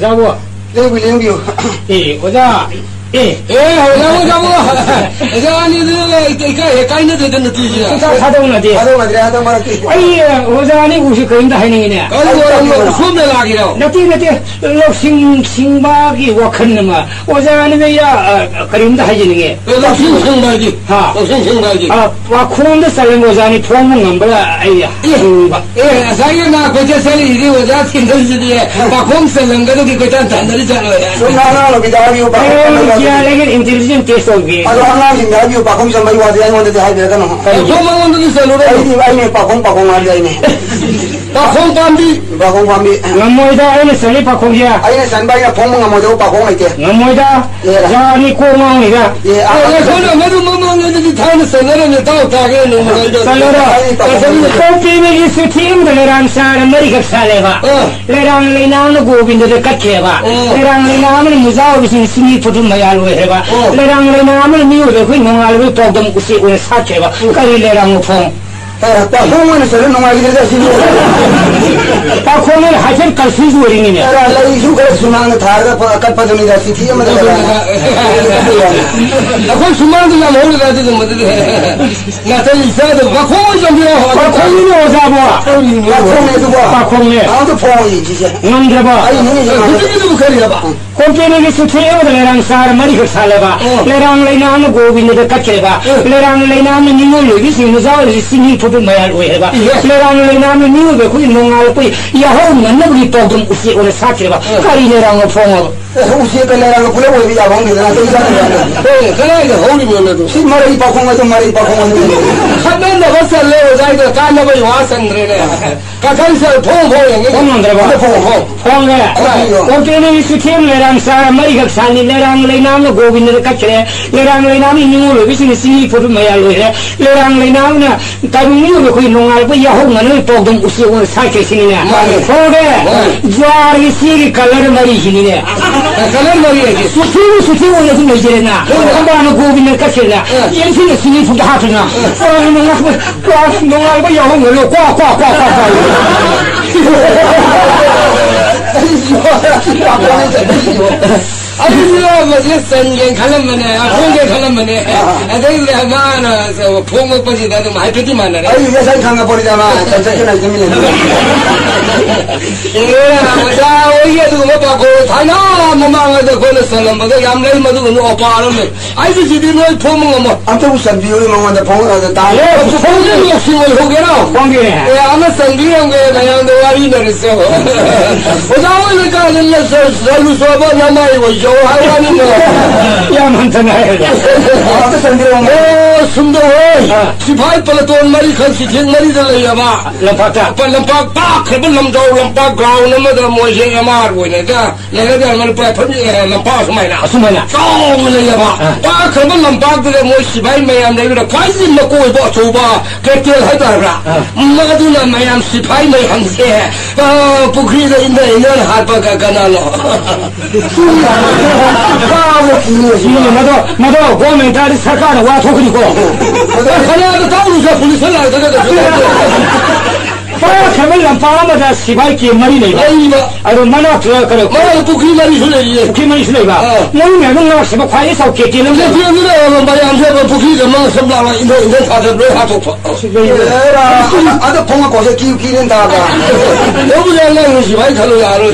오자고. 네, willing 예, 오자. 예, 오자고. 오자니, 까이는 되는 뜻이야. 하던 어디? 하던 말할게. 아이, 오자니 우시 그림다 하는이네. 아이고, 수업내 나기라고. 나띠, 럭싱박이 와컸는마. 오자니 왜야, 그림다 하지는 게. 럭싱박이. 럭싱박이. 와, 쿠런데 살는 오자니 포문은 뭐야, 아이야. 예, 사이나 고체 살이 이리 오자, 팀들지디에, 바콩 살는 거도 그딴 단단히잖아요. 하나로 비다비오 바콩. 야, 내가 인텔리전 테스트 오기. 하나씩 나비오 바콩 좀 많이 와서 양원데 하이베가노. 소망원도 살로래. 아이니 바콩 하이베네. 바콩 밤비. 너무이다, 아이는 살리 바콩이야. 아이니 산바이나 퐁멍 모두 바콩 할게. 너무이다. 자니 꼬망이가. 예, 저는 모두 멍멍이들이 다는 살로래 다 가게는 살로라. 꼬피메기 수팀들 레랑 사람 머리가 살레바. 레랑 레나는 고빈들 깎게바. 레랑 레나는 무자오비신 스니 푸tum마야 해봐. 레랑 레나는 미우를 휘농알을 도금 우시 오늘 사케봐. 까리 레랑 퐁. 바콩은 서로 농아기들 시고. 바콩을 하실 갈 수주어링이네. 라이수 그 수망 다가 깎아주니까 시티에만 바콩 수망도 나 모르다 지금 뭐들. 나 저기 있어도 바콩은 좀 해요. 바콩이 오자봐. 바콩에도 봐. 바콩에. 아무도 퐁이 진짜. 넘겨봐. 아니 그쪽에도 그래야 봐. 꼼페네기 수트레오드 레랑 사람 머리가 살레바. 레랑 레나는 고빈들 깎게봐. 레랑 레나는 니몰로 비신 무자오리 스니 푸tum마야 해봐. 레랑 레나는 미우를 휘농알 뿌이 야호 만나버리 도금 우시 오늘 사케봐. 까리 레랑 퐁. 우시에 걸레랑 불러보이 야봉이나 또 이상한 그래 허리면도 말이 바콩은 말이 바콩은 한번 더 살래 자기가 까나버리 와선들네 가까이서 퐁퐁 퐁 퐁에 꼼페네기 수트레오드 레랑 사람 머리가 살리 레랑 레나는 고빈들 깎게. 레랑 레나는 니몰로 비신 스니 푸tum마야 해. 레랑 레나는 다루미우를 휘농알 뿌이 야호 만나버리 도금 우시 오늘 사케시니네. 그래 자리 시기 칼라를 말이시니네. kalem mariyaki suti wala sun mai jirena amba na gobi na kashirna yanzu ne suni fuda hatuna sai mun na kwa mun alba ya ho ngolo kwa 아니요, 맞았어. 갈라면에, 공개 갈라면에, 아들 하나, 봉목 빠지다도 많이 듣지만 하네. 아니, 예산 강가 버리잖아. 전체적으로 재미는. 예, 자, 오이에도 뭐 받고, 다나, 뭐 망해도 걸었어. 뭐, 얌레이 뭐도 뭐, 오빠는. 아이지, 지디 너 봉목 뭐. 아무튼 우선 비율이 먹는데 봉을 다. 예, 봉목이 욕심을 호게라. 봉기. 예, 아마 생기한 게 그냥 너 와리 내렸어. 오자오니까, 너 수업은 남아이고, 하이라니까. 야만타나야. 아무튼 생기한 오, 숨도워. 시파이 빨라돈 말이 간시 쟁말이 들려봐. lampak pak, kebel lamdau lampak grau nama dah muasyik amar wujudnya. Lepas dia mana pun lampak semana. Kau mana ya pak kebel lampak tu dia muasyik bayi mayam dia tu kaji makoi bawa coba ketil hadar lah. Madu na mayam sipai mayam dia. Pukri dah indah harpa kagana lo. mado government dari sarkar wa thokri ko. Kalau ada tahu saya polis lah kami lampak ada sipai ki mari ni. Aduh mana karo. Mana pukri mari sudah ye. Pukri mari sudah ba. Mungkin memang siapa kaya sau keki lam. Dia ni dah bayam saya pukri dah mana sebelah lah indah ada berapa tu. ada 봉을 거기서 기는 다가. 너무 잘나는 시pai kalau yaru.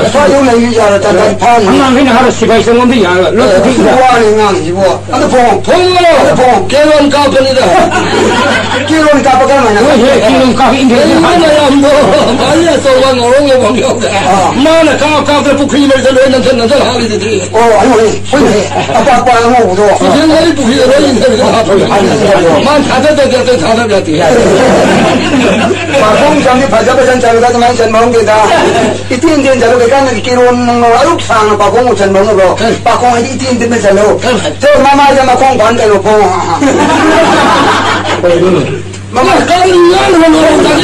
소용 내기 야를 다 판. Hang kena harus sipai semua dia. Lo 좋아하는 이거. ada 봉. 봉으로 개론 카페니다. 기로는 까빠가면 kirim kah ini. mana yang banyak seorang orang yang banyak. Mana kau terpukul mereka nanti hari itu. 아니 apa yang mau buat. Jangan hari pukul orang ini. Mana ada berarti. Parfum sampai baca-baca jalan tu macam mana kita. Itu yang jalan kita ni kiron aruk sang parfum macam mana bro. Parfum itu yang macam mana. So mama jangan parfum bandel lo. Mama kali ni orang tadi.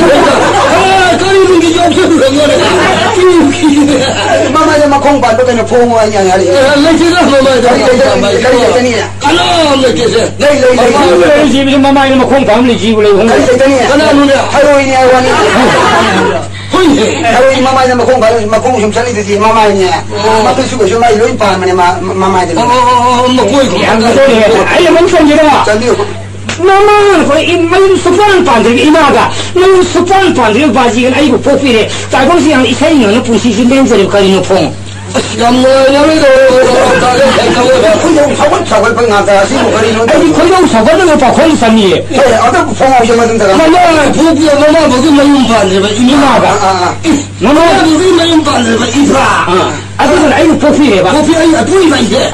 Kali ni dia jawab sebenarnya. mama jangan parfum bandel kena parfum yang hari. Lagi lah mama kali ni. Kalau lagi saya. Jadi mama ini mau kong kami jibu lagi. kali ni. Kalau ni. Hari ini awak ni. ꯍꯣꯏ ꯃꯃꯥꯏꯗ ꯃꯈꯣꯡ ꯁꯨꯝ ꯆꯠꯂꯤꯗꯨꯗꯤ ꯃꯃꯥꯏꯅꯦ ꯃꯈꯣꯏꯁꯨ ꯀꯩꯁꯨ ꯃꯥꯏ ꯂꯣꯏ ꯄꯥꯟꯕꯅꯦ ꯃꯃꯥꯏꯗ ꯑꯩ ꯑꯃꯨꯛ ꯆꯪꯒꯦꯔꯣ ꯆꯪꯕꯤꯌꯨ mama ko mayum supan pandri imaga mayum supan pandri baji kan aibu popire ta gong siang isai no pusi sin den jeri kali no phong yam no yam do ta le ta ko 사월 방하다 시고 그리는 아니 거기서 사과는 봐 거기 산이 예 어떤 phong 오셔 맞은 데가 mama 부부야 mama 무슨 mayum pandri ba 이마가 mama 무슨 mayum pandri ba 이봐 아들은 아이고 popire ba popire 아이 뿌리 봐 이제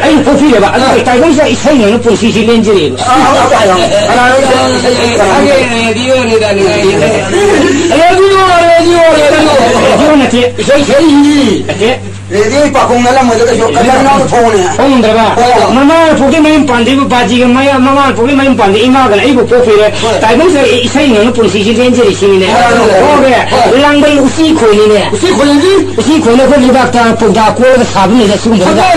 아이고 popire ba ta gong siang isai no pusi sin den jeri 하게 디오니다 레디 빠공나라 뭐가 저 가라나 포네 홍들바 마마 포기 마임 반디고 바지가 마야 마마 포기 마임 반디 이마가 이거 포피레 다이봉서 이사이는 본시시 렌제리 시네 오게 랑벌 우시 코니네 우시 코니지 우시 코네 그 리박타 포다 코가 사분이다 지금 보다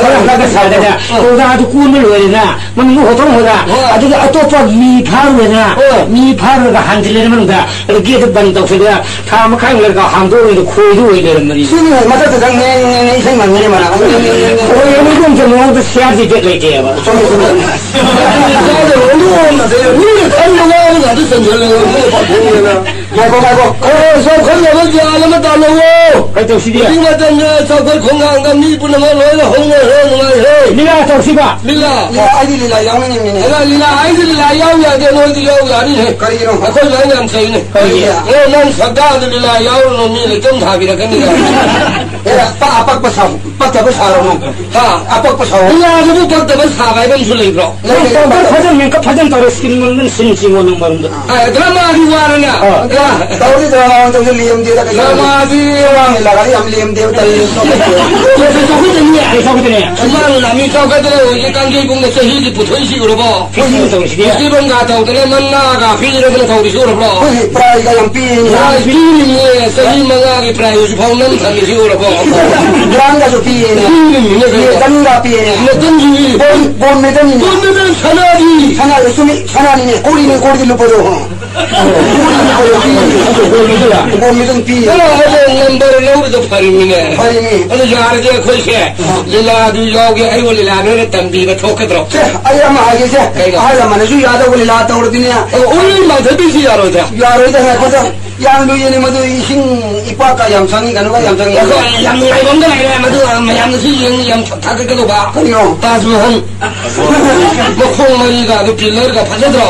그러다가 살다가 고다도 꾸는 거리나 뭐 호통 호다 아주 아토파 미파르나 미파르가 한질레면 다 이렇게 반도서가 다음 칸을가 한도로 코이도 이러는 말이 신이 맞아도 당내 생만 내리 말아 오늘 좀 뭐도 시야지 될게요 말고 소금을 잘하면 달라고 그래도 시디야 이거는 저걸 건강감 니분은 뭐를 홍을 니가 더 시바 밀라 아이들이라 양민이네 내가 리나 아이들이라 야우야 돼 너희들 야우 아니네 그리기로 아까 그냥 say네 난 사다들이라 야우는 놈이 좀 답이라 그니까 야 빠빡빠 사 빠빠빠 사로 다 아빡빠 사 야 저거 빠빠빠 사가 이건 줄이고 파전 맨까 파전 따로 시키는 신지 모는 말인데 아 드라마디 와르냐 다우리 드라마 좀 리엄 데다 드라마디 왕 라가리 암 리엄 데다 그래서 저거든요 아니 저거든요 정말 남이 저거들 이 관계 공부 세히지 부터식으로 봐 무슨 정신이야 기본 가다 오더니 만나가 비리를 더우리 쇼로 봐 프라이가 양피 비리니 세히 망하기 프라이오지 보면 담이 쇼로 봐 드랑가 좀 피네 단가 피네 어떤지 본 메던이 오늘은 사나리 사나 숨이 사나리네 꼬리는 꼬리들로 보여 본 메던 피 넘버를 넣어도 파리미네 파리미 어느 자르게 걸게 릴라도 여기 아이고 릴라는 담비가 톡하더라 아야마 하게세 아야마는 주 야다 올리 라다 오르디냐 오늘만 더 비시 야로다 야로다 해보자 양도연이 모두 이신 이빠까 양상이 가는가 양상이 양이 뭔가 이래 모두 양시 양 탁하게도 봐 그리요 빠주한 뭐 콩머리가 그 빌러가 파져들어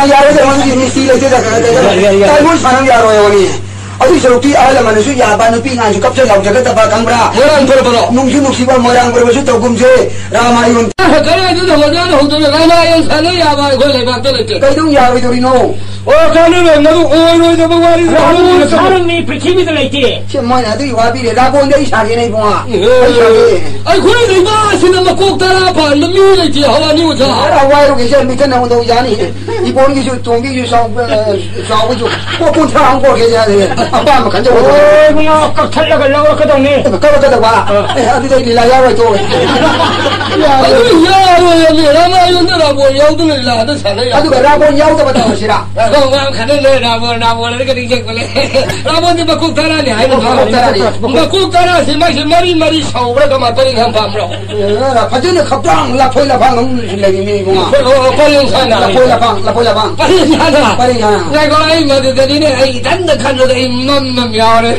야로다 모두 미스티를 대다 딸물 사는 야로요 오니 어디 저렇게 알아만은 수 야반은 빙한수 kap자 나오자가 봐 강브라 뭐랑 벌벌어 농지 녹시바 뭐랑 벌벌수 또금제 라마이온 그래도 저거는 호도를 라마이온 사는 야바 걸레 박들었지 그동 야로이도리노 가는 나도 오이로 저 뭐리 사람이 프리티비들 있지 뭐냐 너 와비래 라본데 이사기네 봉아 아이 그래도 이거 신나면 꼭 따라 봐 너 미래지 하와니 오자 와이로 계셔 밑에 나온다고 야니 이번 기주 동기주 사오주 꼭본처럼 꼭 계셔야 돼 아빠 뭐 간접 그냥 깍 탈락하려고 그러더니 까박까박 봐 어디서 일라 야로 또 야로 라마이온 라보 야우드는 라도 사는 야 아두가 라본 야우다바다 오시라 그럼 가는 라보 이렇게 되게 걸래 라보니 꼭 따라니 아이고 꼭 따라 심마시 머리 사오브라가 맞더니 한 밤으로 파전에 갑당 라포이라 방 음실래기 미봉아 빨리 사나 라포이라 방 빨리 사나 빨리 가 내가 이 뭐들이네 이 단다 칸도 임만 야래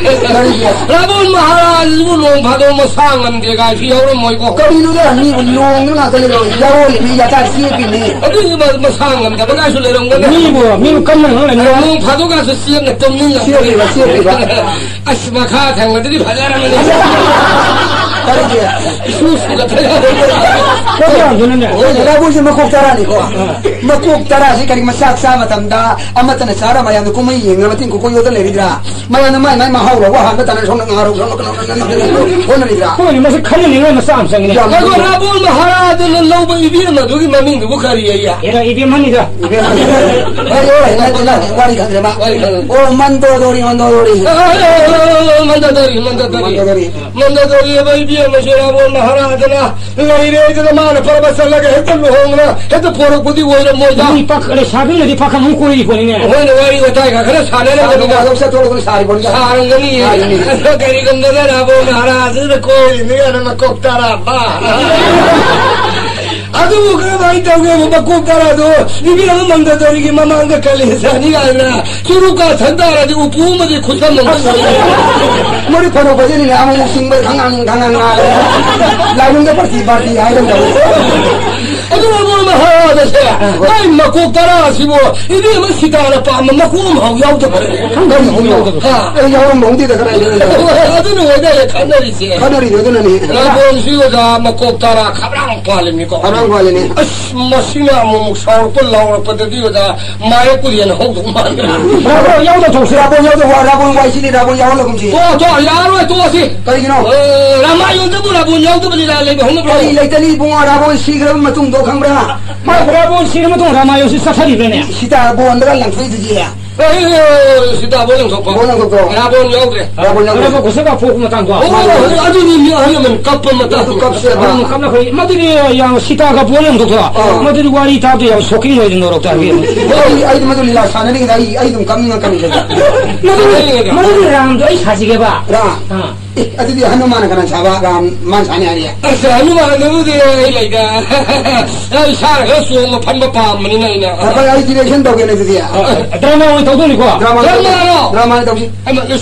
라본 마하라즈 롱 파도 뭐 상은 데가 시여로 모이고 거리누가 니 롱누가 걸려 야오리 니 야타 시에비니 어디 뭐 상은 데가 가실래롱 거네 미국 끝나는 롱 파도 가서 시에 tom는 시에비가 아스마카 당들이 바자라는 다르게 수수가 달려 그냥 주는데 라본시 막꼭 따라니고 막꼭 따라시 가리 마삭사 마탐다 아마타나 사라 마야는 고마이 잉가마틴 고고 요들 내리더라 마야는 마이 마하우라고 한다는 손은 하루 오늘이더라 그건 무슨 칼을 이거는 싸움성이네 그거 라본 마하라들은 로버 이비는 누구 마민도 부카리야 얘가 이비만이다 와리 가드마 오 만도도리 만도도리 만다더리 바이비야 마셔라본 महाराजना लैरेजना मान परबत लगे हेत लोंगना हेत पोरकपुदी ओइर मोजा 이 빡, 사병들이 빡 한번 꼬리 보이네. होइन वरी बताय का खरे साले 나 역사 돌고 사리 보니까 사랑गनी करी गंदले राबो महाराज कोई नहीं अन कोक्तारा बा अदु के भाई तवे म कोक्तारा दो इबी हम मंद तोरी ममांग कले सानी आना शुरू का ठंडारा दि उपुम दि खुसम 머리 번호 버전이 아무 싱벌 강강 라이는데 파티 아이런 거 अदु म महाराज भाई म कोक्तारा सिबो इबी हम सितारा पा म कुम हाउ याउ तो करे 한가지 홍요 여러 몽디다 그래 अदु वेदे खानरी से 하늘이 여드는 라본 시고자 म कोक्तारा खबरां पालेनिको 아랑 관리네 मसीना मुख सौर लाउर पद्धतिदा माय कुरियन होदो मान 라고 야우도 조스라고 야우도 와라고 와이시리 라고 야우로 금지 तो यार तो सी करिनो रामायण तो बोला बोल याउ तो बनी ले हम 거기 레이터니 봉아라고 시그럼 마퉁도 강브라 마브라본 시름 동 라마요시 사타리네. 시다 보안다가 랑트이지야 सीधा बोलें तो 보는 것도 राबोन याउ दे 라고 그래서 야우도 고세가 보고 못 한다. 아주 니 하면 갑 맞다 갑세 깜나 거의 마들이 야 시타가 보는 것도 마들이 와리 타도 야 소킹 거든 노력다 위. 거기 아이들마도 리라 사는 게 나이 아이들 감는 감이 되다 마들이 람도 이 사지게 봐. 라 아들이 한놈만 가는 잡아 람만 사냐 아니야 अनुमान लेगा सारा सोम फन पामनी ना 아빠 아이들의 현덕에는 드디어 드라마 오늘 더더니고. 드라마 덕시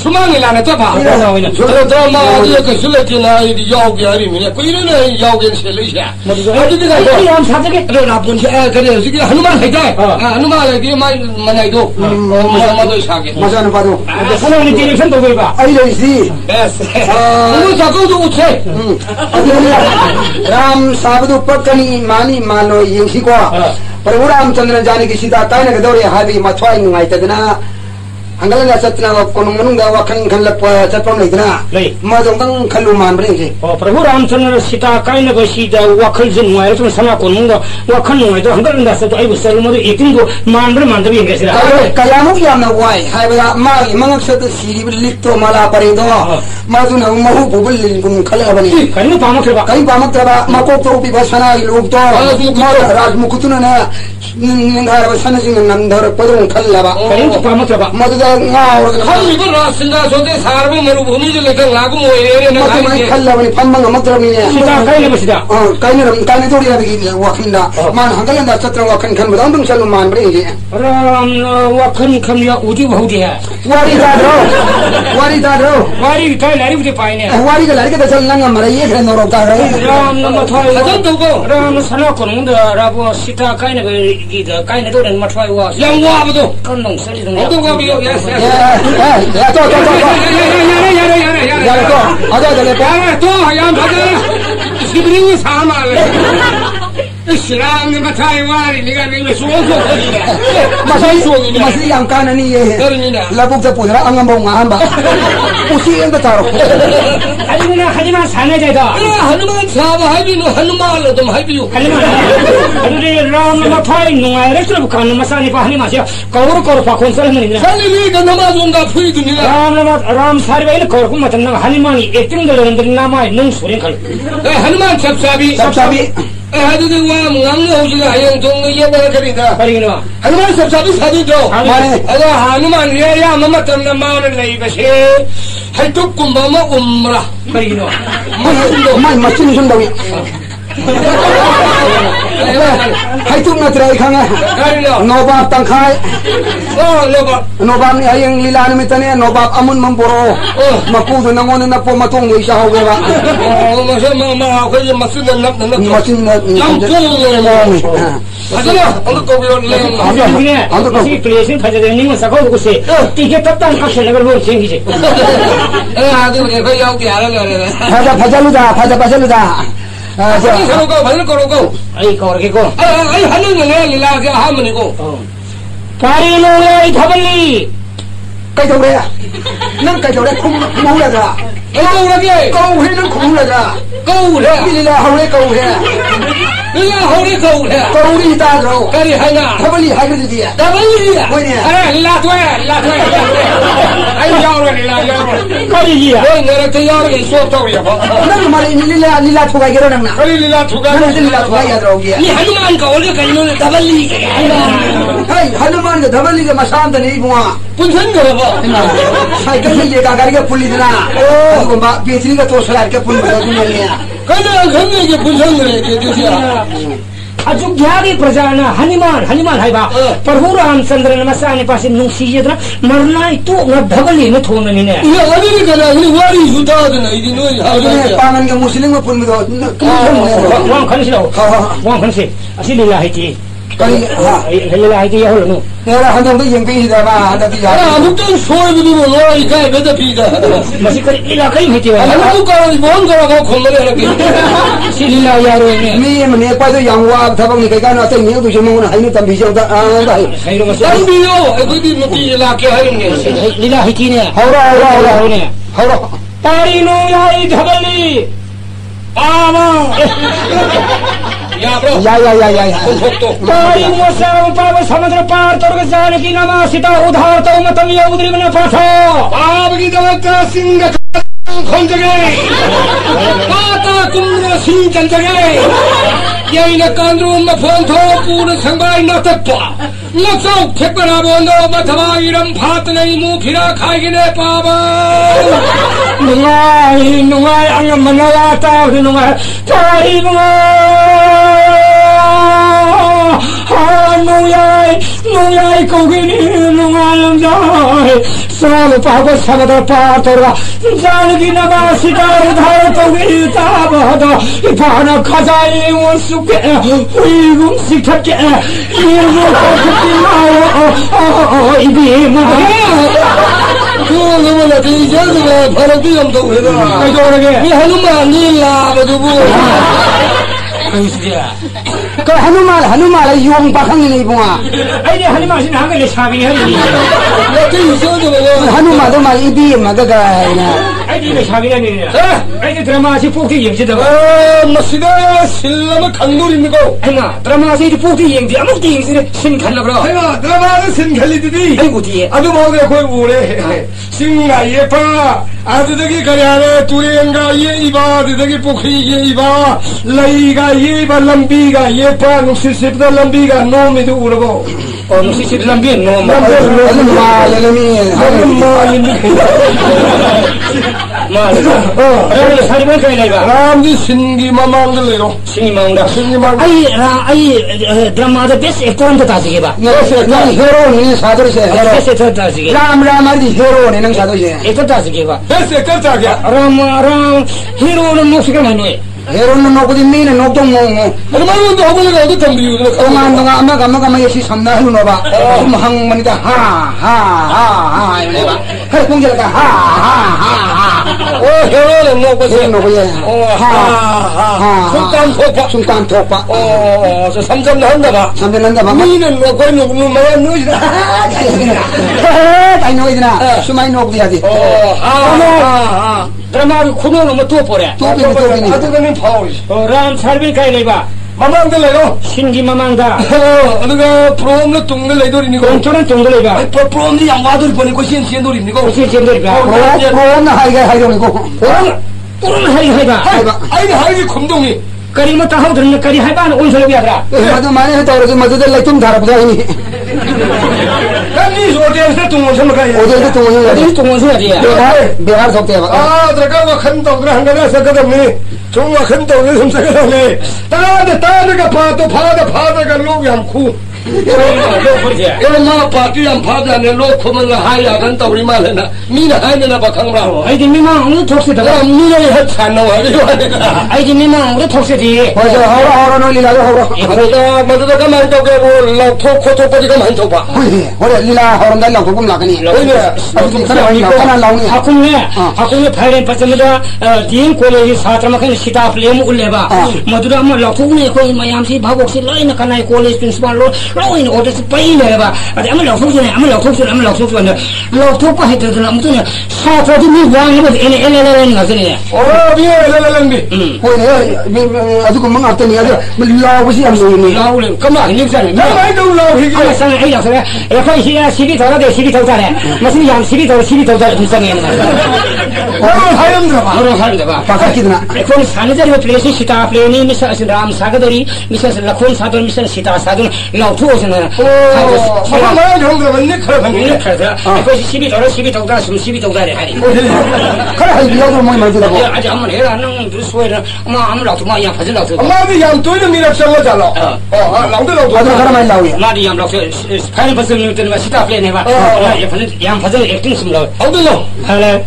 수만이 라나 잡아 드라마 이거 술래지나 야오게 아니면 그이는 야오게 셀리샤 아주디가 이 사지게 나 본체 그래 지금 하누만 해다 하누만 이게 많이 만나이도 무슨마도 사게 마사는 봐도 사람이 뒤에 선도 봐. 아이들이지 너무 자고도 우체 राम साबदु पक्कनी मानी मानो यंखिको प्रभु रामचंद्र जाने की सीता काय न दौरे हाबी मथवाई नुंगाई तदना अंगलंगा सतना कोनुंग मनुंगा वखन खलप चपम लेदना मदोंगं खलु मान बरेंगे प्रभु रामचंद्र सीता काय न बसीदा वखल जन नुआय तो सना कोनुंग वखन नुआय तो अंगलंगा सतो आई बसल मदो एकिंगो मानबर यंगेसरा कयामुक यामना वाई हायबा मागी मंगक सत सिरि लिक्तो मला परेदो मादुना महु बुबल लिंगुन खलबनी करिनो पामकरबा कई पामकरबा मको तो पि बसना लोगतो राजमुकुतुना निंगार बसना जिंग नंदर पदुन खलबा करिनो पामकरबा मदुदा हम इबर रासिंगा सोते सारबो मरुभूमि जो लेकर लागू मोए ने खलबनी फम्मंग मत्रमिने सीता काय न बसीदा काइने तोड़िया बिगी वखिंदा मान हंगलंदा सत्र वखन खन बदम तुम चलो मान बरेंगे राम वखन खम या उजी बहुदी है वारी दादरो वारी काय लारी उदे पाइने वारी का लड़के तो चल नंगा मरे ये खन नरो का रे राम न मथवाई हजम तो राम सना कोनुंग राबो सीता काय न गीद काय न दोरन मथवाई वा yang wa betul कन्नों सरी दंग itu gua bilang ya या तो ada tuh yang ada sibling sama le Islam ni macam wari ni kan ni suami masih yang kanan ni labuk terpudra angam bau ngamba usi yang taruh 하지만 산에 대다 하누만 사바 하비노 하누만 좀 하비요 아두리 라마 파이 농아이를 좀 가는 마사니 바하니 마시야 거울 바콘 설명이네 살리니 그 나마 좀가 프리드니라 람 사리바이는 거울 맞는 하니만이 액팅들은 나마이 농 소리 걸 하누만 찹사비 아두들 와 멍멍 오지가 아영 동의 예배를 드린다 버리기는 하누만 찹사비 사디죠 아가 하누만 예야 마마 땀나 마을을 내이것이 할뚝군바마 umrah 버리기는 masih sundawi hai tu na trai khanga nobab tangkhai nobab ni ayang lila ni mitane nobab amun mamboro maku du nangon na po matong ni sa hoge ba ma ko ye masin na 하잖아. 어느 거비로 내는 거. 이 플레이싱 가져다니는 건 사고 그것이 이게 답답한 확실한 걸 모르지 이게. 아들 내가 여기 알아요. 파자루다. 받을 거라고. 아이 거기고. 아이 하는 거네. 일하게 하면이고. 파리노의 다발리. 까이도래. 난 까이도래 콩물라다. 까이도래. 까우해는 콩물라다. कौरे लीला हौरे कौरे लीला हौरे कौरे कौरी तारो करी है ना डबली हाइब्रिड दिया डबली होइने अरे लीला तो है आई जाओ रे लीला जाओ करी दिया ओए मेरे तो यार ये सो तो ये नंग माले लीला ठुका गेरो नंगना करी लीला ठुका लीला ठुका याद रहोगे ये हनुमान का ओले कहीं ने डबली हाय हनुमान के डबली के मशान तो नहीं बुआ पुंसन करो साइकिल में लेकर करके पुलिस ना ओ बेचरी का तोड़ के पुलिस बता दूंगा कना घने के पुंसन रे के दिया अयोध्या की प्रजा ना हनुमान है बा प्रभु रामचंद्र ने मसाने पास नुसीयद्रा मरना तो न ढबली में थोन नहीं ने ये अभी भी कना ये वारी जुदा नहीं दिन नो पागन के मुस्लिम में पुल में तो वहां खन से वहां खन से असली लीला है जी करी हां लीला है जी ये होलो 내가 한 정도 연기이다 봐 하다지 야 아무튼 소리도 뭐 이까이 배다 비다 마시 그리 लीला कई होती है 아무 거는 뭔 거라고 건너려 이렇게 लीला यारो ने मी मने पा도 양와 타방이 그가 나한테 미도 좀 먹는 하이는 담 비정다 아 사이로 마시 담비요 어디 뭐지 라게 하는 게 लीला है जी ने 하오라 ने 하오라 तारीनो याई ढबली आवा या ब्रो या तारी मोसाव पाव समुद्र पार तोर जानकी नमा सीता उधार तो मतम ये उद्री में पाठो आप की दवता सिंह खोल जगे पाता कुंद्र सिंह चल जगे यही न कांद्रू में फोन थो पूर्ण संभाई न तप्पा लक्षौ खेपरा बोलो मथवा इरम फात नहीं मुंह फिरा खाएगी ने पावा नुंगाई अंग मनला ताव नुंगाई तारी नुंगाई कोगिनी नुंगाई साल पाव समुद्र पार तोरा जानकी नमा सीता उधार तो गीता बहद इफान खजाई वो सुके उइगुम सिखके ये वो इबी मुझे 그거는 이제는 바람이 좀 돌아가. 이 하누만이 나와가지고. 그 하누만 용 박항이네 이봉아. 아니 하누만이 나가게 사비 하니. 어떻게 있어도 하누만도 막 입이 막아가. 아니 사비 하니. 아니 드라마시 폭티 영지다. 마시다 실라마 강놀입니까? 아니나 드라마시 폭티 영지 아무 띵스네 신칸나 그러. 아니나 드라마는 신칼리드디. 아이고 뒤에. 아주 뭐래 거기 오래. 신가 예뻐. 아주 저기 가야래 두레가 예 이봐 저기 포크리 예 이봐 라이가 예 이봐 람비가 예뻐 눅시십다 람비가 노미도 우르고 눅시십 람비 노마 사리만 가이라이가 람디 신기 마망들레로 신기 마망다 아이 드라마의 베스트 액터한테 다시게 봐 히어로니 사도리세 베스트 액터 다시게 라마디 히어로니 능 사도리세 액터 다시게 봐 베스트 액터 다시게 ram 히로는 목수가 많이 헤로는 노고디 미는 노동 모모 얼마나 노고가 어디 담비고 동안 아마가 예시 삼나는 노바 좀 항만이다 하하하 이래봐 해 공절가 하하하 오 헤로는 노고지 노고예 하하하 순간 톡파 저 삼점 한다 봐 미는 노고 누구 뭐야 누이다 아이 노이드나 수마이 노고디야지 하하하 드라마를 코너로 뭐 또 보래. 또 비니. 아들은 파워지. 람 살빌 가이레바. 마망들레요. 신기 마망다. 어느가 프롬을 동들레돌이니고. 공초는 동들레가. 프롬이 양화돌이 보내고 신돌이니고. 신돌이가. 프롬 하이가이로니고. 프롬 하이가. 하이가 곰동이. करी मत हाउ धरने करी है बान उन सले बियादरा मधु माने तो और मधु दे तुम धारा बुझाई कनी होटल से तुम सब का होटल से तुम से दिया बिहार सकते हैं द्रगा वखन तो ग्रहंगना सकदम ने तुम वखन तो ने तुम सकदम ने ताद का फाद का लोग हम खू ये मा पार्टी हम फादा ने लोग खुमन हाया गन तौरी मालेना मीना हाने ना बखंगरा हो आई दिन मीमा उन ठोकसे दगा मीना ये छानो है आई दिन मीमा उन ठोकसे दी हो जो हो नो लीला हो मदद का मान तो के वो लो ठोक पदी का मान तो बा हो लीला हो दा लो कुम लागनी अब तुम kana launi हाकुने फाइरेन पचमदा दिन कॉलेज छात्र मखन सिताफ लेम उलेबा मधुरा म लथुने कोइ मयाम सि भागोक सि लैन कनाइ college principal low 로인 오더스 빠이네가 아니 아무 럭속전에 아무 럭속전에 럭속과 해들더라 아무튼 사서도 미 왕이고 에레레레레 가서네 비에레레레 호이네 아주 금방 앞더니 아주 라오시 암소이네 라오래 그만 인생이 나도 라오히게 아마 상에 아이 럭서 에 거의 시비 더라데 시비 더자래 무슨 양 시비 더 인생에 있는 그런 하염들어 봐 바깥이드나 그건 사는 자리가 플레이스 시타 플레이니 미사스 람 사가더리 미사스 라콘 사도 미사스 시타 사도 라우투오스는 정말 정들었네 그러면 그것이 시비 더다 숨 시비 더다래 하니 그래 하이 비하도 뭐 말지라고 아직 한번 해라 능 소리를 아무 라우투 마 양 파질 라우투 엄마도 양 또는 미랍 잡아잖아 라우도 아주 가라만 나오야 마디 양 라우투 파인 버스 뉴턴 시타 플레이 해봐 양 파질 액팅 숨 라우 어디서 Hello,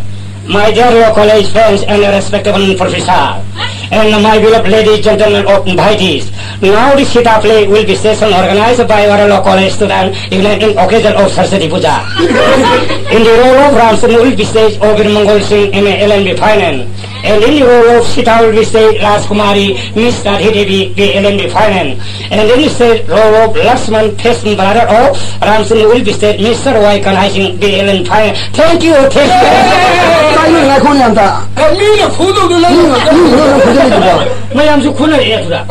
my dear college friends and respectable professor, and my beloved ladies, gentlemen, invitees. Now the Sita play will be session organized by our local college student uniting occasion of Saraswati Puja. In the role of Ramsun will be staged Obir Mongol Singh LNB Finance. And in the role of Sita will be staged Rajkumari Miss Radhi Devi LNB Finance. And in the stage role of Lakshman Pesman brother of Ramsun will be staged Mr. Y Kanhai Singh LNB Finance. Thank you. 까이는 나 코니 한다 미는 구도도 나는 마ям수 군을 해주라.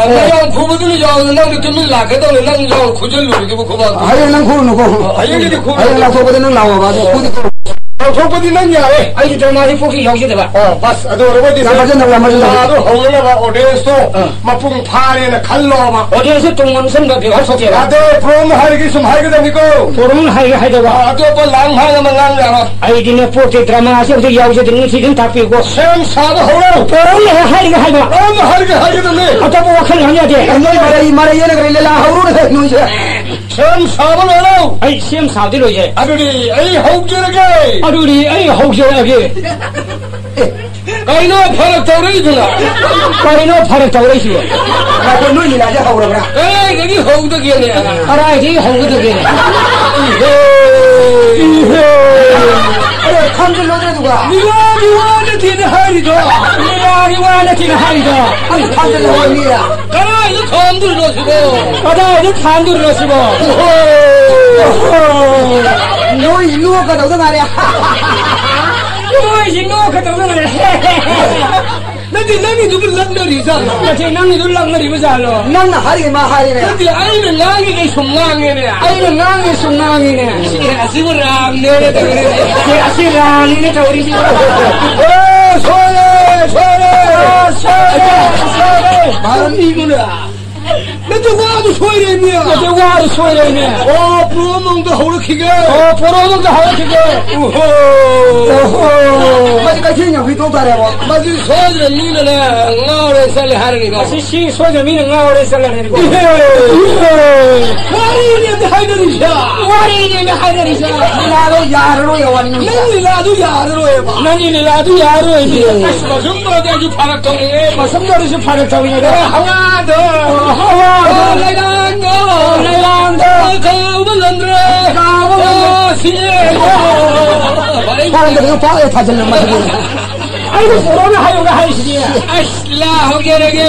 내가 구부들이 야는 나는 좀 나가도 나는 저 구절로 이거 고봐. 하이는 코르노고 아이들이 구. 하이는 코보드는 나와봐 코디 소포디 난야. 아이 저 말이 폭이 여기 봐. 맞어. 어디 나가전 나도 홍려가 어디서 막풍 파리나 갈로마. 어디에서 동문선거 비할 소리야. 나도 프롬 하기 좀 하게 되니까. 프롬은 하이도 봐. 아또 뭐 랑하면 랑야. 아이디네 포티 드라마 하셔서 여기서 듣는 지금 다 빼고 샘사도 호라. 프롬은 하이가 너무 하게 되네. 아까 뭐 wakal 하냐 돼. 너희 말에 얘네 그래 내가 하루를 해 놓이지 샘사도 해라. 아이 시험 사대로 이제. 아들이 에이 혹저렇게. 아들이 아이 혹시하게. 가이노 파락 떠오르이구나. 가이노 파락 떠오르이시고. 나도 너희 나자 하루를 그래 에이 여기 혹덕이네. 알아 이게 혹덕이네. 그래 탐질 너들 누가 니와는 티는 하리도. 니와는 티는 하리도. 아니 탐질 너희야 가라 이거 감들 넣으시고. 가다 이제 판도를 넣으시고. 너희 누워가 너도 말이야 뭐이지 너 그때 오늘 나니 누구 랑날이잖아. 나한테 남이 놀랑거리 보자로. 난나 하리마 하리네 근데 아이는 랑이게 송랑이네. 아이는 낭이 송낭이네. 아시고랑 내려다 그래. 아시랑이네 저 우리 집. 소래. 말은 이구나. 나도 와도 소리했냐. 나도 와도 소리했네. 부러멍도 허락히게. 보러도 하얗게. 아직까지 그냥 휘도 따라와 마치 소리를 미는 나오래 살리 하려니까. 시 소저 미는 나오래 살라내고. 와리인데 하이더리샤. 와리님이 하늘이셔. 나도 야르로 여왕님 나도 야르로 해봐. 나니 나도 야로 해지. 정말 아주 파락통이네. 성도리시 팔을 잡이네. 하나 더. 레랑도 가을란드레 시에고 사람들이 이거 봐야 다 절로 맞아 아이고 보러는 하요가 하이시지. 아슬라 호게르게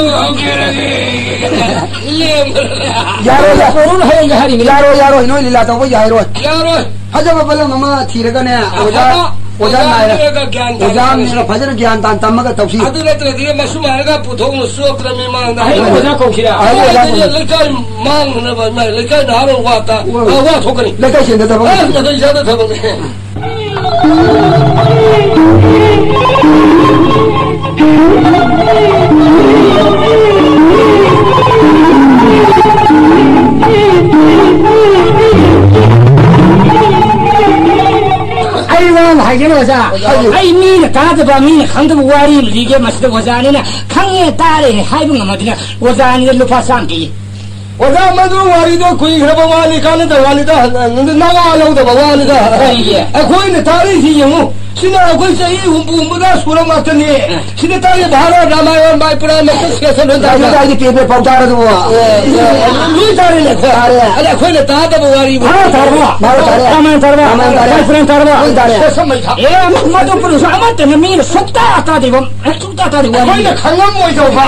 야로 보러는 하요가 하리미. 야로 이노 일라도 뭐 야로 야로 하자고 빨리 엄마 티르가네 오자 나야 오자 바지를 기한 단 담마가 덥시 아들한테 네가 마수마가 보통 수업들 미만한다. 아이고 오자 공시라. 레까지 망나 봐. 레까지 나로 왔다. 와 토거니. 내가 신데다 봐 나도 이제도 더보네. 아이고 하기는 오자. 아이 미는 가드바 미는 강도 와리 리게 마시도 오자니나 강에 따래 하이분 거거든요. 오자니는 루파 삼기. 오자 마도 와리도 거기 그래 와리 가는데 와리다. 근데 나가 알아도 봐 와리다. 이게. 거기는 다른 시행은 Sina akwai sai humbu da suran matani. Sina ta yi bahara Ramayana mai pura mai success ne da. Da ji pepe pautara do. Lui tare ne ko. Ala ko ne ta da wari. Ha tarwa. Ramayana tarwa. Mai pura tarwa. Ko samai tha. Madu puru sa amat ne mi sukta ata de bom. Sukta ta de wari. Ko ne khangam moi do ba.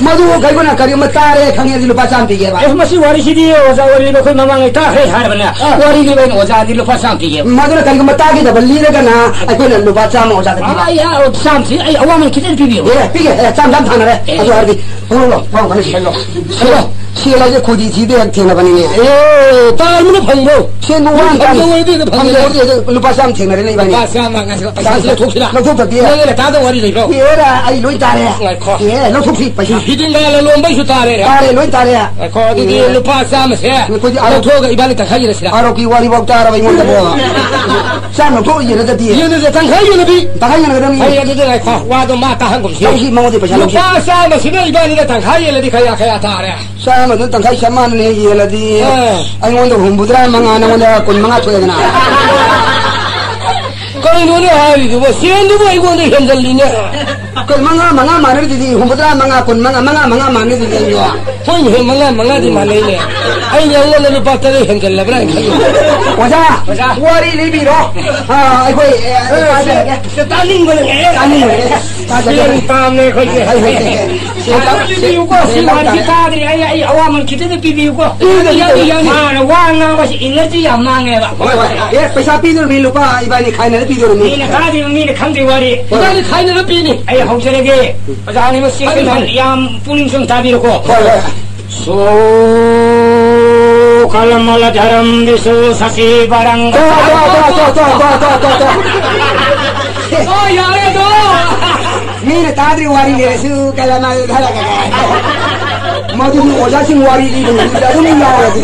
Madu kai ko na kari matare khange di lupa sam pige ba. Masi wari sidi oza wari ko mamang ta hai har bana. Wari di ben oza di lupa sam pige. Madu kai ko matagi da balli daga na ai ko na lupa sam oza da. Ai ya o sam si ai awaman kitan pige. Pige sam sam thana re. Adu ardi. Ho kan hello. Sila je khudi ji de thena bani ne. Ta mun phangbo. Sen wan kan. Phangbo lupa sam thena re nei bani. Lupa sam ma ngai pa sa thok sila. Lo thok ta dia. Ne ta da wari dei ro. Era ai loi ta re. Ngai kho. Lo thok si pa si. Hidin ga la lom bai su ta re. Ta re loi ta re. Kho du di lupa sam se. Lo thok ga ibani ta khai re sila. Aro ki wari bok ta ra bai mon ta bo. Sam lo thok ye na ta dia. Ye ne ta khai ye ne bi. Ta khai na ga ni. Khai ye de ngai kho. Wa do ma ta hang gum si. Ai si ma de pa sa lo. Lupa sam se ne ibani ta khai ye le di khai ta re. Sa ma ta khai sama ne ye la di. Ai mon do humbudra manga na mon da kun manga thoya na. Kau ni hari tu, sian tu buat ikut dia handle ni. Kun manga mana di humbudra manga kun manga mana di ni yo. Pun manga di mana ni? Ai yang mana ni patah dia handle lah, berang. Wajah, wari lebih ro. Ai koi, setaling boleh. Sian tam ni kau je. Lebih juga sian kita ni, ai awam kita ni lebih juga. Yang mana wang masih ingat yang mana lah. Ya, pesa pidur ni lupa ibani khai na pidur ni. Ni kadi ni khandi wari. Ibani khai na pi ni. Ai hau jere ge. Pasal ni mesti kan yang puning sung tabi ko. So kalau malah dalam bisu sasi barang. Oh ya itu. Ni tadri wari ni su kalau malah dalam. Madu ni oja sing wari ni dah ni ya wari.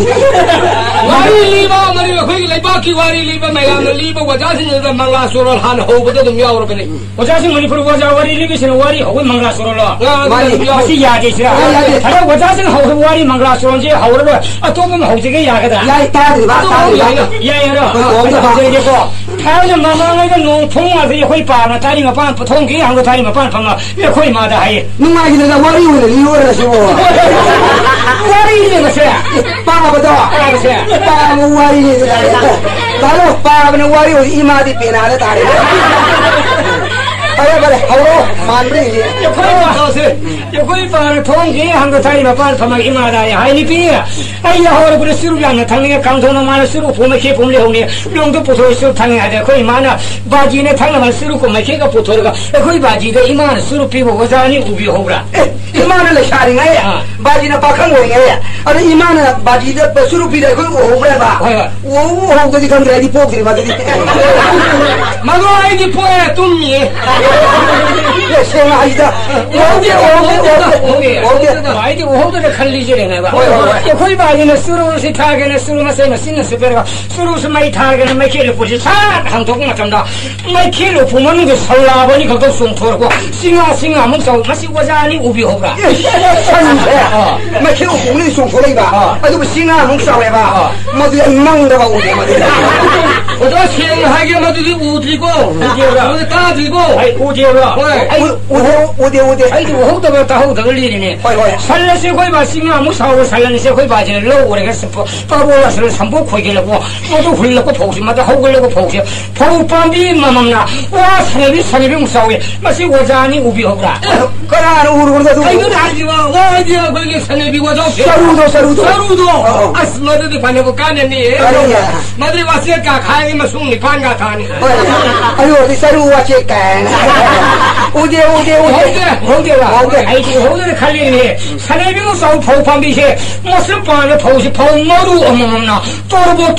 Wari liba mari ko liba ki wari liba mai am liba wajah sing da mangla surul han ho betul dum ya ro bene. Wajah sing mari pur wajah wari libi sing wari ho mangla surul lo. Masih ya je sira. Ada wajah sing ho wari mangla surul je ho ro. Atom ho je ge ya ga da. Ya tadri ba tadri. Ya ro. Ho je ko. 他那妈妈那个农村啊，是会把那家里个办不通，给两个家里个办成啊，也会嘛的还。你妈现在我有了，你有了是不？我的这个是，爸不到，不是，爸我的这个，咱们爸那我有一妈的别拿的打的。哎呀，不嘞，好喽，慢点些。也会嘛，倒是，也会把那通给两个家里个办成嘛，一妈的呀，还你别。哎呀，好了，不是收入量呢，他那个刚头那妈的收入不没去不没红的，用都不错收，他那的可以嘛呢，把几呢，他那么收入不没去个不错的个，可以把几个一妈的收入比我家你无比好了。哎，一妈的来下的哎呀，把几那把看我哎呀，啊那一妈的把几的收入比的可以我好了吧？我好个的看来的破的嘛的。马哥爱的破哎，懂你。也行啊，一个，我买的我都是看理解的那个。也可以把人家收入是他给那收入嘛，什么新的是别个，收入是买他给那买开了不是差，很多嘛真的，买开了不嘛那个收啦吧，你可都送错了过，行啊，没收，那是我家你无比好了。买开了红的送错了吧？啊，都不行啊，没收了吧？没得忙的吧，我的嘛的。我这钱还给我这里五提过，我的大提过，哎，五提了，我的，哎，我好多个大好多个里的呢，三了些会把心啊，没烧了，三了些会把这肉那个是不，把我是全部亏给了我都回了个跑去，嘛都好过了个跑去，跑半边嘛呐，哇，三了不烧的，那是我家你无比好啦，可那我的都，哎，个大地方，我这个关键三了比我早些，收入多，啊，什么的反正不干的你，嘛的话些干开。你们送你搬家他呢？哎呦，你收入我去干了。我的，哎，这后头的看你呢，看那边我烧泡旁边些，我是把那泡是泡毛都呐，多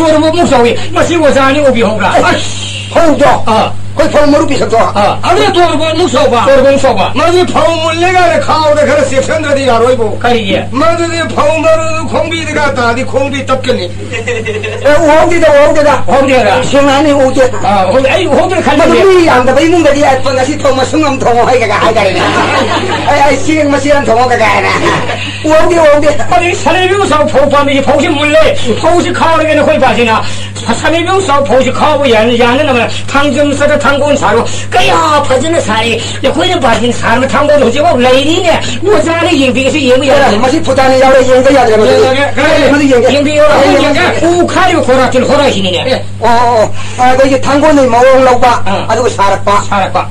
了不没所谓，那是我家里我比好了，好多啊。会泡沫都比很多啊！啊，那多了不能烧吧？多了不能烧吧？那你泡沫那个烤的，可能是真的的呀，对不？可以。那这的泡沫空壁那个大的空壁搭给你。我的，行啊，你我的啊，我的看到你。不一样的，为么个的？本来是头嘛，生咁头，还个还个呢？哎，先嘛先头个个呢？我的。把你菜里边烧泡旁边泡些木嘞，泡些烤那个会发现啊， 300명 싸우 포시 가고 야는 나면 탕정서도 탕고는 사로 그야 퍼지는 살이 거기는 빠진 사람을 탕고도 하지고 레이리네 우산에 인비에서 예무야 맛이 부단히 야래 연결해야 되는 그래 인비요 우카리고 고라til 호라시니네 이게 탕고는 먹으려고 봐 아주 사락봐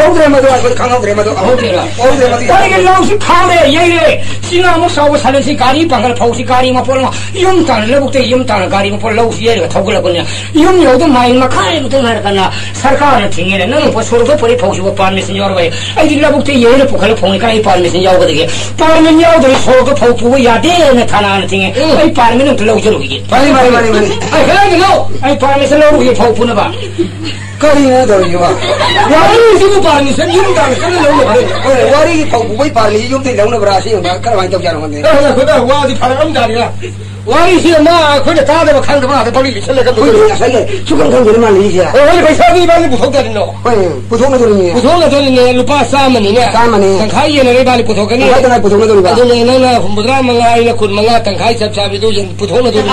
오드레마도 아주 강오드레마도 오드레마도 이게 나오시 카메 얘네 지나무 싸우고 살는지 가리 방을 포시 가리만 볼마 용탄 레북대 용탄 가리만 볼 로시 얘가 토글라 그냥 용요도 마이마 카리부터 나가나 सरकार थिंगे ना पछोड़ को परी फौजी को पार में संजोर भाई आई दिल्ला बुकते ये ने पुखल फोन का पार में संजोर को देखे पार में जाओ तो छोड़ को फौपू को यादे न थाना न थिंगे आई पार में न तो लोग जरूरी मारी आई खला के लो आई पार में से लोग ये फौपू न बा करी न तो ये बा वारी से को पार में से यूं का लोग वारी की फौपू कोई पार में यूं ते लोग न बरासी होगा करवाई तो क्या होंगे खुदा वादी फरम जारिया वारी से मा खुद तादे बखंड बना दे पड़ी चले कर सुगम kan gini mana ini ya ओए पैसा भी बाली पुथो कर नो puthong na dulu ni पुथो ना तो ने lupa sama ni ne tangkai ye ne बाली पुथो कर ni puthong na dulu ba तो ने ना मुद्रा मंगाई ना खुद मंगा तंखाई सब सब तो ये पुथो ना दulu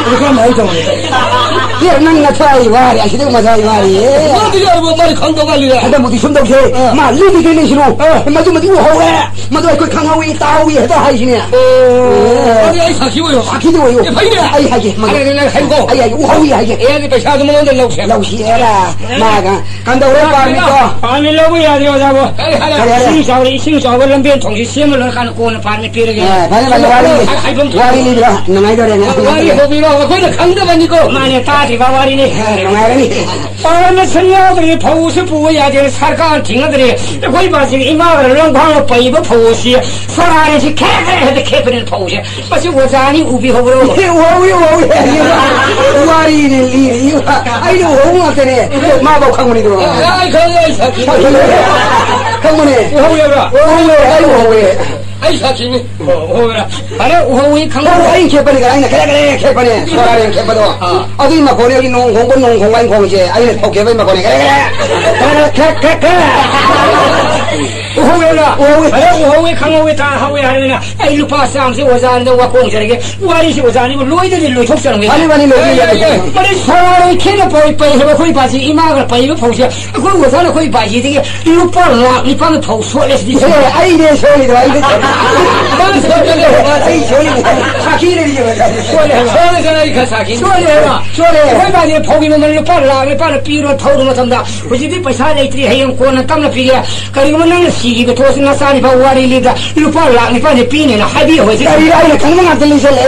itu kan mau to ये नंग ना थai वारी asli ma thai वारी वो भी यार वो मारी खंडो का लिया ada mudi sum dok ke ma li ni ke ni sino ma tu ho we ma tu ko khang wi ta wi he ta hai sini अरे ऐसा क्यों हो aki do yo ai hai ke ma अरे ने खंडो ai ai ho wi hai ke ये ने पैसा तो मंगो दे लो से lau si era ma kan da ro pa mi to पार में लोग याद हो जाओ सिंह सावर लंबे थोंगी सेम ल खान को न पार में पीर गए भाई वारी ni bra nangai do ne वारी हो भी रो कोई ना खंडो बनी को माने ताती बावारी ने nangai ni पार में संया तो ये फौज से पूरे या जे सरकार ठीक है तो कोई बात नहीं इमार रंग भांग पैब फौज सरारे से खे है खे पर फौज बस वो जानी उबी हो रो वारी ni li ai do ho ma te ne ma ba khang ni do ai khang ai saki khang ni हो गया ai ho we ai saki ni हो गया अरे हो हुई खंगा ai ke pa ni ai na ke pa ni sorare ke pa do adi ma ko ne nong khong ai khong je ai ne thok ke bai ma ko ne ke हो गया अरे हो हुई खंगा हुई ता हो गया है ना आई लुपा शाम से वजान दो वाकों चलेगे वारी से वजानी वो लोई दे लोई ठोक चलेंगे वाली लोई अरे सरारे के ना पई है कोई बाजी इमाग पई में फौज कोई वजान कोई बाजी दे लुपा लिपा में फौज सोले दी ai ne soli do ai ne ai soli saki ne दी सोले से नहीं खा सकी सोले कोई बाजी फौगी में लुपा लिपा पीरो थौर मतमदा हुजी पैसा लेत्री है हम कोन तम न पीगे करी मन न सीगी के तोस न सानी फा वारी लीदा लुपा लाग नि पाने पीने न हाबी हो से ai ai khang ma te li se le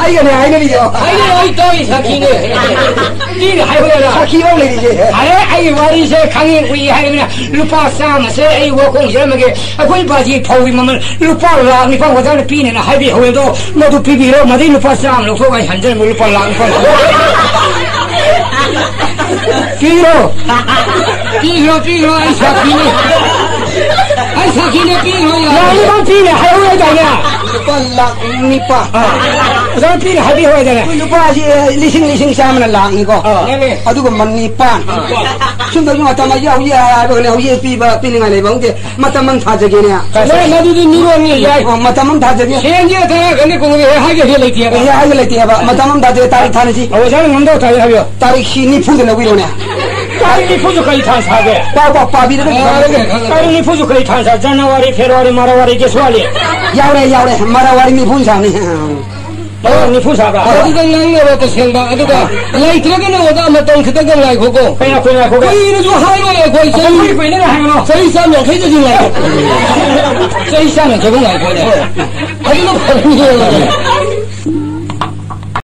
ai ne ai ne दी ai तो ही सकी ने दी हाय हो ला saki हो ले दी अरे आई वारी से खानी हुई है ना लुपा शाम से आई वो कौन से मगे कोई बाजी फौगी ममन लुपा लाग नि पा वजन पीने न हाबी हो तो मधु पीबी रो मदी लुपा शाम लो भाई हंजन में लुपा लाग पर पीरो ऐसा पीने पीरो यार ये बात पीने है हो जाएगा lupa lak ni pa जरा पीने हाबी हो जाएगा lupa si lising sa man lak ni ko adu ko man ni pa sun da ma ta ma ya ba ne ye pi ba pi ni ngai le bang de ma ta man tha je ge ne मैं नदी दी नीरो नहीं यार ma ta man tha je ge सेंगे था गने को ये हागे ले लेती है ya ai le ti ba ma ta man da je tarik tha ni si वो जाने मंदो था ये हाबियो tarik si ni phu de na wi ro ne तारीख नहीं फुजु कई था सागे pa bi de तारीख नहीं फुजु कई था जनवरी फरवरी मारवारी के सवाली yaw re mara wari mi phun sa ni नहीं फुसागा अरे तो नंग रो तो सेंगा अरे तो लाइट लगे ना वो तो मैं तो खतम कर लाइक होको कोई कोई जो हाई वाले कोई सही कोई नहीं है ना सही सामने कहीं तो नहीं लाइक सही सामने जगह लाइक हो जाए अरे तो